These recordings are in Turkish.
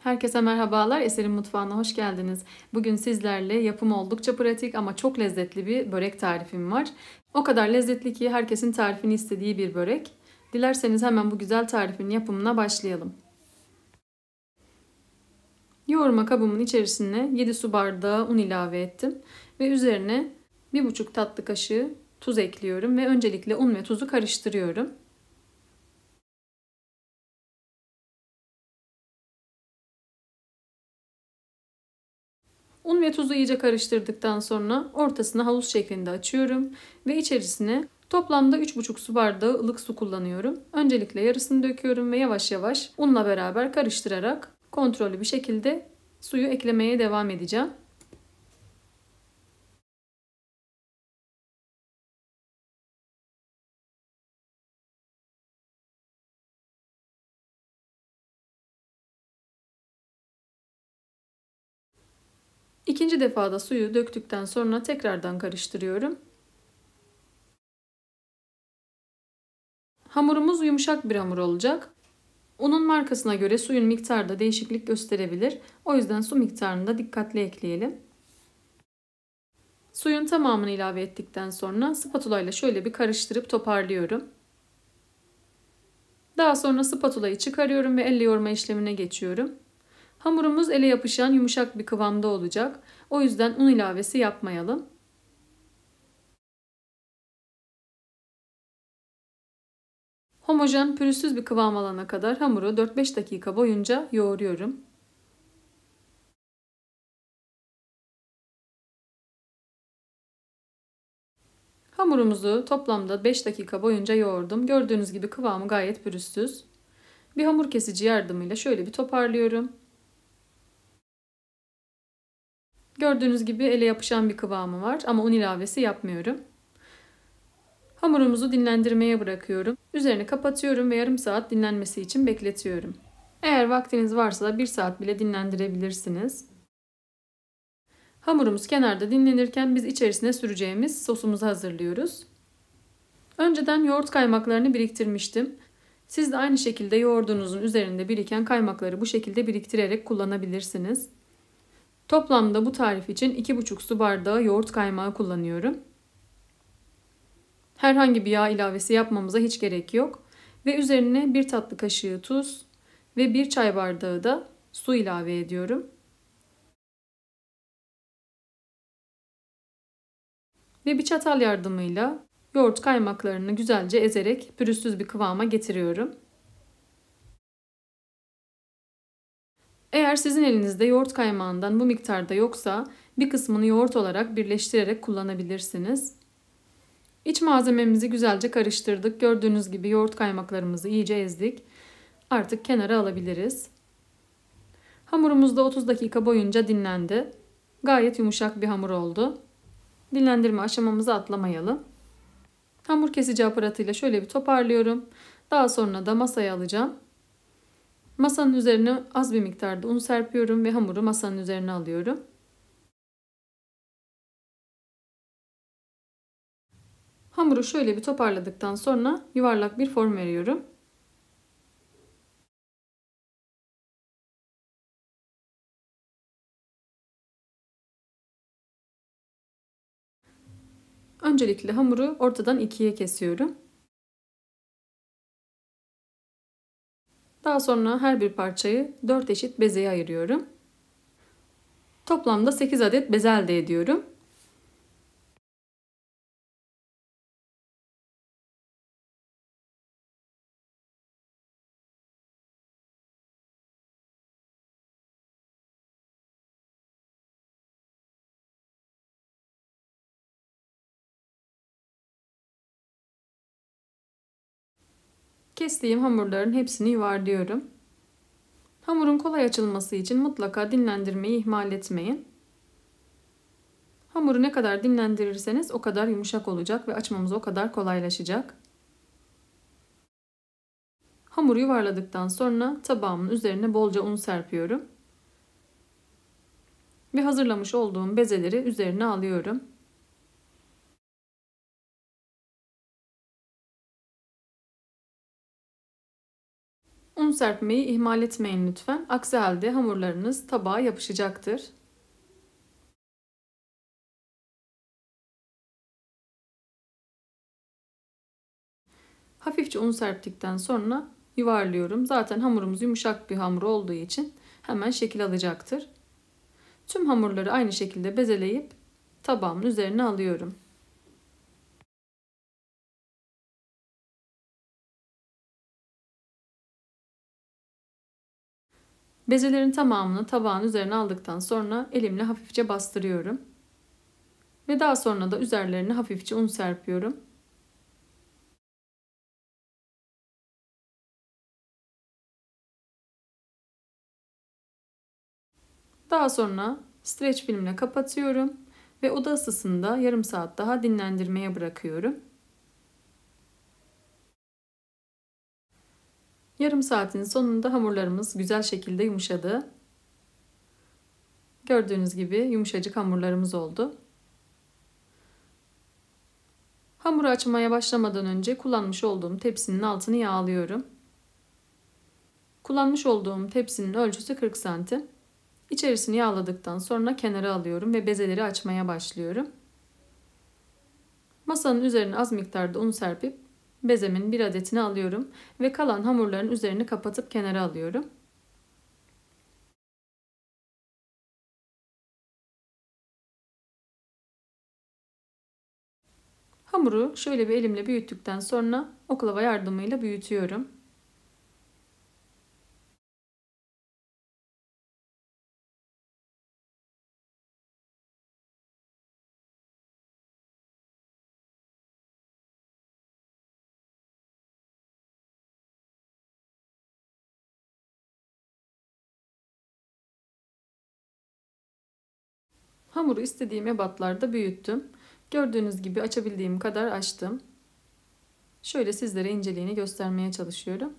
Herkese merhabalar. Eser'in mutfağına hoş geldiniz. Bugün sizlerle yapımı oldukça pratik ama çok lezzetli bir börek tarifim var. O kadar lezzetli ki herkesin tarifini istediği bir börek. Dilerseniz hemen bu güzel tarifin yapımına başlayalım. Yoğurma kabımın içerisine 7 su bardağı un ilave ettim ve üzerine 1,5 tatlı kaşığı tuz ekliyorum ve öncelikle un ve tuzu karıştırıyorum. Un ve tuzu iyice karıştırdıktan sonra ortasını havuz şeklinde açıyorum ve içerisine toplamda 3,5 su bardağı ılık su kullanıyorum. Öncelikle yarısını döküyorum ve yavaş yavaş unla beraber karıştırarak kontrollü bir şekilde suyu eklemeye devam edeceğim. İkinci defada suyu döktükten sonra tekrardan karıştırıyorum. Hamurumuz yumuşak bir hamur olacak. Unun markasına göre suyun miktarı da değişiklik gösterebilir. O yüzden su miktarını da dikkatli ekleyelim. Suyun tamamını ilave ettikten sonra spatula ile şöyle bir karıştırıp toparlıyorum. Daha sonra spatulayı çıkarıyorum ve elle yoğurma işlemine geçiyorum. Hamurumuz ele yapışan yumuşak bir kıvamda olacak. O yüzden un ilavesi yapmayalım. Homojen, pürüzsüz bir kıvam alana kadar hamuru 4-5 dakika boyunca yoğuruyorum. Hamurumuzu toplamda 5 dakika boyunca yoğurdum. Gördüğünüz gibi kıvamı gayet pürüzsüz. Bir hamur kesici yardımıyla şöyle bir toparlıyorum. Gördüğünüz gibi ele yapışan bir kıvamı var ama un ilavesi yapmıyorum. Hamurumuzu dinlendirmeye bırakıyorum. Üzerini kapatıyorum ve yarım saat dinlenmesi için bekletiyorum. Eğer vaktiniz varsa 1 saat bile dinlendirebilirsiniz. Hamurumuz kenarda dinlenirken biz içerisine süreceğimiz sosumuzu hazırlıyoruz. Önceden yoğurt kaymaklarını biriktirmiştim. Siz de aynı şekilde yoğurdunuzun üzerinde biriken kaymakları bu şekilde biriktirerek kullanabilirsiniz. Toplamda bu tarif için 2,5 su bardağı yoğurt kaymağı kullanıyorum. Herhangi bir yağ ilavesi yapmamıza hiç gerek yok. Ve üzerine 1 tatlı kaşığı tuz ve 1 çay bardağı da su ilave ediyorum. Ve bir çatal yardımıyla yoğurt kaymaklarını güzelce ezerek pürüzsüz bir kıvama getiriyorum. Eğer sizin elinizde yoğurt kaymağından bu miktarda yoksa bir kısmını yoğurt olarak birleştirerek kullanabilirsiniz. İç malzememizi güzelce karıştırdık. Gördüğünüz gibi yoğurt kaymaklarımızı iyice ezdik. Artık kenara alabiliriz. Hamurumuz da 30 dakika boyunca dinlendi. Gayet yumuşak bir hamur oldu. Dinlendirme aşamamızı atlamayalım. Hamur kesici aparatıyla şöyle bir toparlıyorum. Daha sonra da masaya alacağım. Masanın üzerine az bir miktarda un serpiyorum ve hamuru masanın üzerine alıyorum. Hamuru şöyle bir toparladıktan sonra yuvarlak bir form veriyorum. Öncelikle hamuru ortadan ikiye kesiyorum. Daha sonra her bir parçayı 4 eşit bezeye ayırıyorum. Toplamda 8 adet beze elde ediyorum. Kestiğim hamurların hepsini yuvarlıyorum. Hamurun kolay açılması için mutlaka dinlendirmeyi ihmal etmeyin. Hamuru ne kadar dinlendirirseniz o kadar yumuşak olacak ve açmamız o kadar kolaylaşacak. Hamuru yuvarladıktan sonra tabağımın üzerine bolca un serpiyorum. Ve hazırlamış olduğum bezeleri üzerine alıyorum. Un serpmeyi ihmal etmeyin lütfen. Aksi halde hamurlarınız tabağa yapışacaktır. Hafifçe un serptikten sonra yuvarlıyorum. Zaten hamurumuz yumuşak bir hamur olduğu için hemen şekil alacaktır. Tüm hamurları aynı şekilde bezeleyip tabağımın üzerine alıyorum. Bezelerin tamamını tabağın üzerine aldıktan sonra elimle hafifçe bastırıyorum. Ve daha sonra da üzerlerine hafifçe un serpiyorum. Daha sonra streç filmle kapatıyorum ve oda ısısında yarım saat daha dinlendirmeye bırakıyorum. Yarım saatin sonunda hamurlarımız güzel şekilde yumuşadı. Gördüğünüz gibi yumuşacık hamurlarımız oldu. Hamuru açmaya başlamadan önce kullanmış olduğum tepsinin altını yağlıyorum. Kullanmış olduğum tepsinin ölçüsü 40 santim. İçerisini yağladıktan sonra kenara alıyorum ve bezeleri açmaya başlıyorum. Masanın üzerine az miktarda un serpip bezemin bir adetini alıyorum ve kalan hamurların üzerini kapatıp kenara alıyorum. Hamuru şöyle bir elimle büyüttükten sonra oklava yardımıyla büyütüyorum. Hamuru istediğim ebatlarda büyüttüm. Gördüğünüz gibi açabildiğim kadar açtım. Şöyle sizlere inceliğini göstermeye çalışıyorum.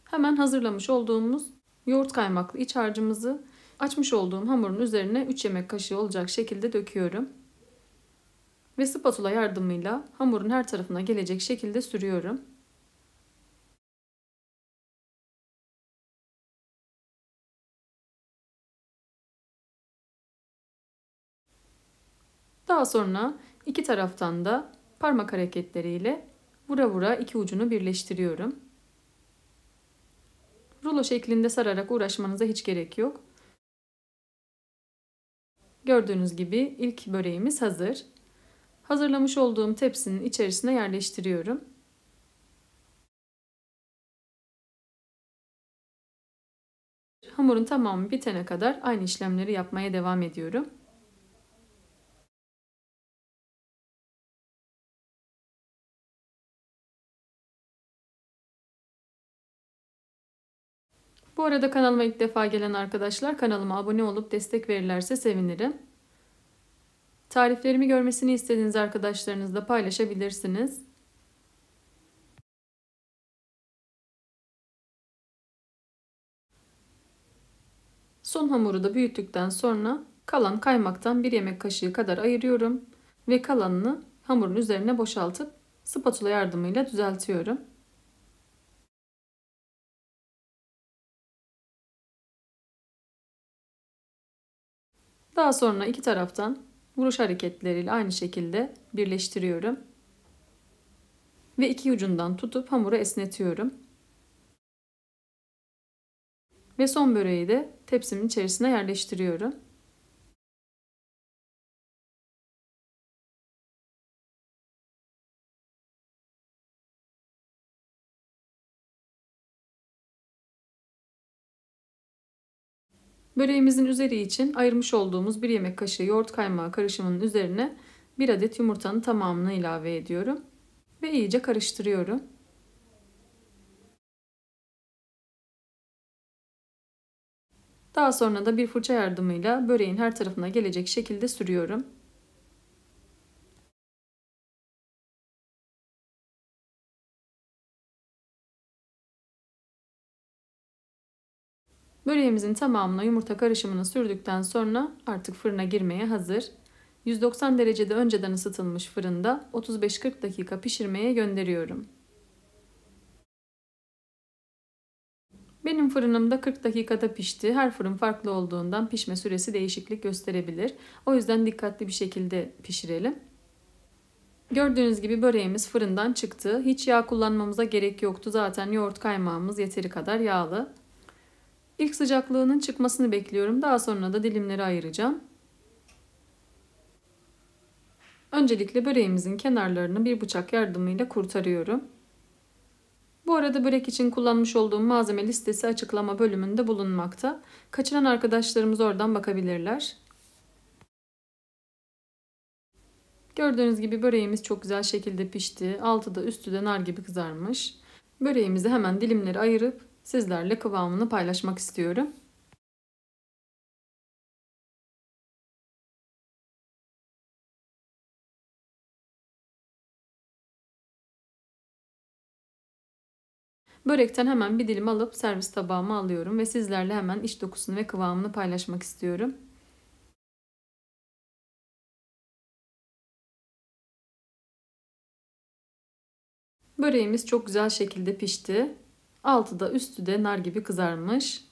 Hemen hazırlamış olduğumuz yoğurt kaymaklı iç harcımızı açmış olduğum hamurun üzerine 3 yemek kaşığı olacak şekilde döküyorum. Ve spatula yardımıyla hamurun her tarafına gelecek şekilde sürüyorum. Daha sonra iki taraftan da parmak hareketleriyle vura vura iki ucunu birleştiriyorum. Rulo şeklinde sararak uğraşmanıza hiç gerek yok. Gördüğünüz gibi ilk böreğimiz hazır. Hazırlamış olduğum tepsinin içerisine yerleştiriyorum. Hamurun tamamı bitene kadar aynı işlemleri yapmaya devam ediyorum. Bu arada kanalıma ilk defa gelen arkadaşlar kanalıma abone olup destek verirlerse sevinirim. Tariflerimi görmesini istediğiniz arkadaşlarınızla paylaşabilirsiniz. Son hamuru da büyüttükten sonra kalan kaymaktan bir yemek kaşığı kadar ayırıyorum ve kalanını hamurun üzerine boşaltıp spatula yardımıyla düzeltiyorum. Daha sonra iki taraftan vuruş hareketleriyle aynı şekilde birleştiriyorum. Ve iki ucundan tutup hamuru esnetiyorum. Ve son böreği de tepsimin içerisine yerleştiriyorum. Böreğimizin üzeri için ayırmış olduğumuz bir yemek kaşığı yoğurt kaymağı karışımının üzerine bir adet yumurtanın tamamını ilave ediyorum ve iyice karıştırıyorum. Daha sonra da bir fırça yardımıyla böreğin her tarafına gelecek şekilde sürüyorum. Böreğimizin tamamına yumurta karışımını sürdükten sonra artık fırına girmeye hazır. 190 derecede önceden ısıtılmış fırında 35-40 dakika pişirmeye gönderiyorum. Benim fırınımda 40 dakikada pişti. Her fırın farklı olduğundan pişme süresi değişiklik gösterebilir. O yüzden dikkatli bir şekilde pişirelim. Gördüğünüz gibi böreğimiz fırından çıktı. Hiç yağ kullanmamıza gerek yoktu. Zaten yoğurt kaymağımız yeteri kadar yağlı. İlk sıcaklığının çıkmasını bekliyorum. Daha sonra da dilimleri ayıracağım. Öncelikle böreğimizin kenarlarını bir bıçak yardımıyla kurtarıyorum. Bu arada börek için kullanmış olduğum malzeme listesi açıklama bölümünde bulunmakta. Kaçıran arkadaşlarımız oradan bakabilirler. Gördüğünüz gibi böreğimiz çok güzel şekilde pişti. Altı da üstü de nar gibi kızarmış. Böreğimizi hemen dilimleri ayırıp sizlerle kıvamını paylaşmak istiyorum. Börekten hemen bir dilim alıp servis tabağıma alıyorum ve sizlerle hemen iç dokusunu ve kıvamını paylaşmak istiyorum. Böreğimiz çok güzel şekilde pişti. Altı da üstü de nar gibi kızarmış.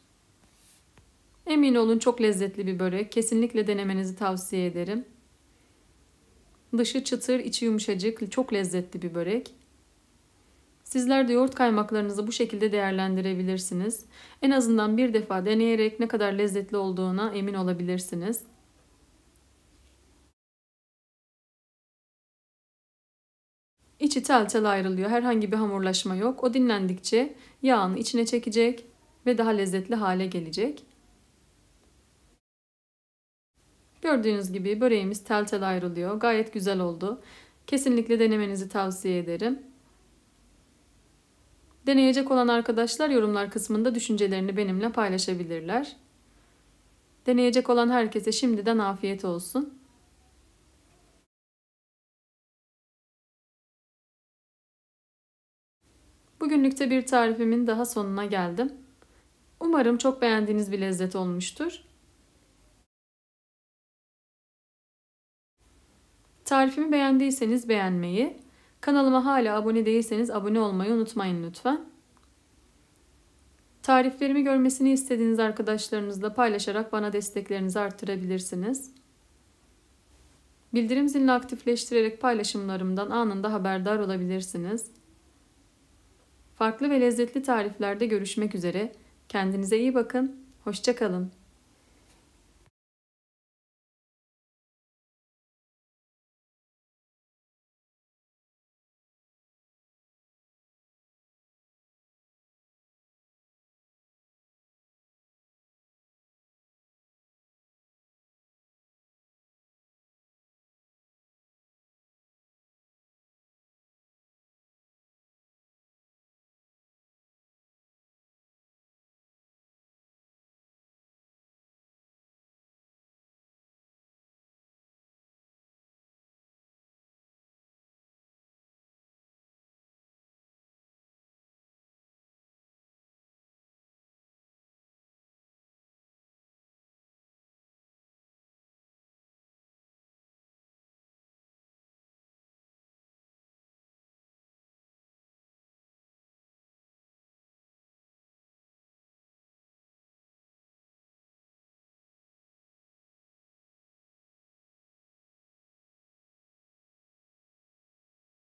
Emin olun çok lezzetli bir börek. Kesinlikle denemenizi tavsiye ederim. Dışı çıtır, içi yumuşacık, çok lezzetli bir börek. Sizler de yoğurt kaymaklarınızı bu şekilde değerlendirebilirsiniz. En azından bir defa deneyerek ne kadar lezzetli olduğuna emin olabilirsiniz. İçi tel tel ayrılıyor. Herhangi bir hamurlaşma yok. O dinlendikçe yağını içine çekecek ve daha lezzetli hale gelecek. Gördüğünüz gibi böreğimiz tel tel ayrılıyor. Gayet güzel oldu. Kesinlikle denemenizi tavsiye ederim. Deneyecek olan arkadaşlar yorumlar kısmında düşüncelerini benimle paylaşabilirler. Deneyecek olan herkese şimdiden afiyet olsun. Bugünlük de bir tarifimin daha sonuna geldim. Umarım çok beğendiğiniz bir lezzet olmuştur. Tarifimi beğendiyseniz beğenmeyi, kanalıma hala abone değilseniz abone olmayı unutmayın lütfen. Tariflerimi görmesini istediğiniz arkadaşlarınızla paylaşarak bana desteklerinizi arttırabilirsiniz. Bildirim zilini aktifleştirerek paylaşımlarımdan anında haberdar olabilirsiniz. Farklı ve lezzetli tariflerde görüşmek üzere. Kendinize iyi bakın. Hoşça kalın.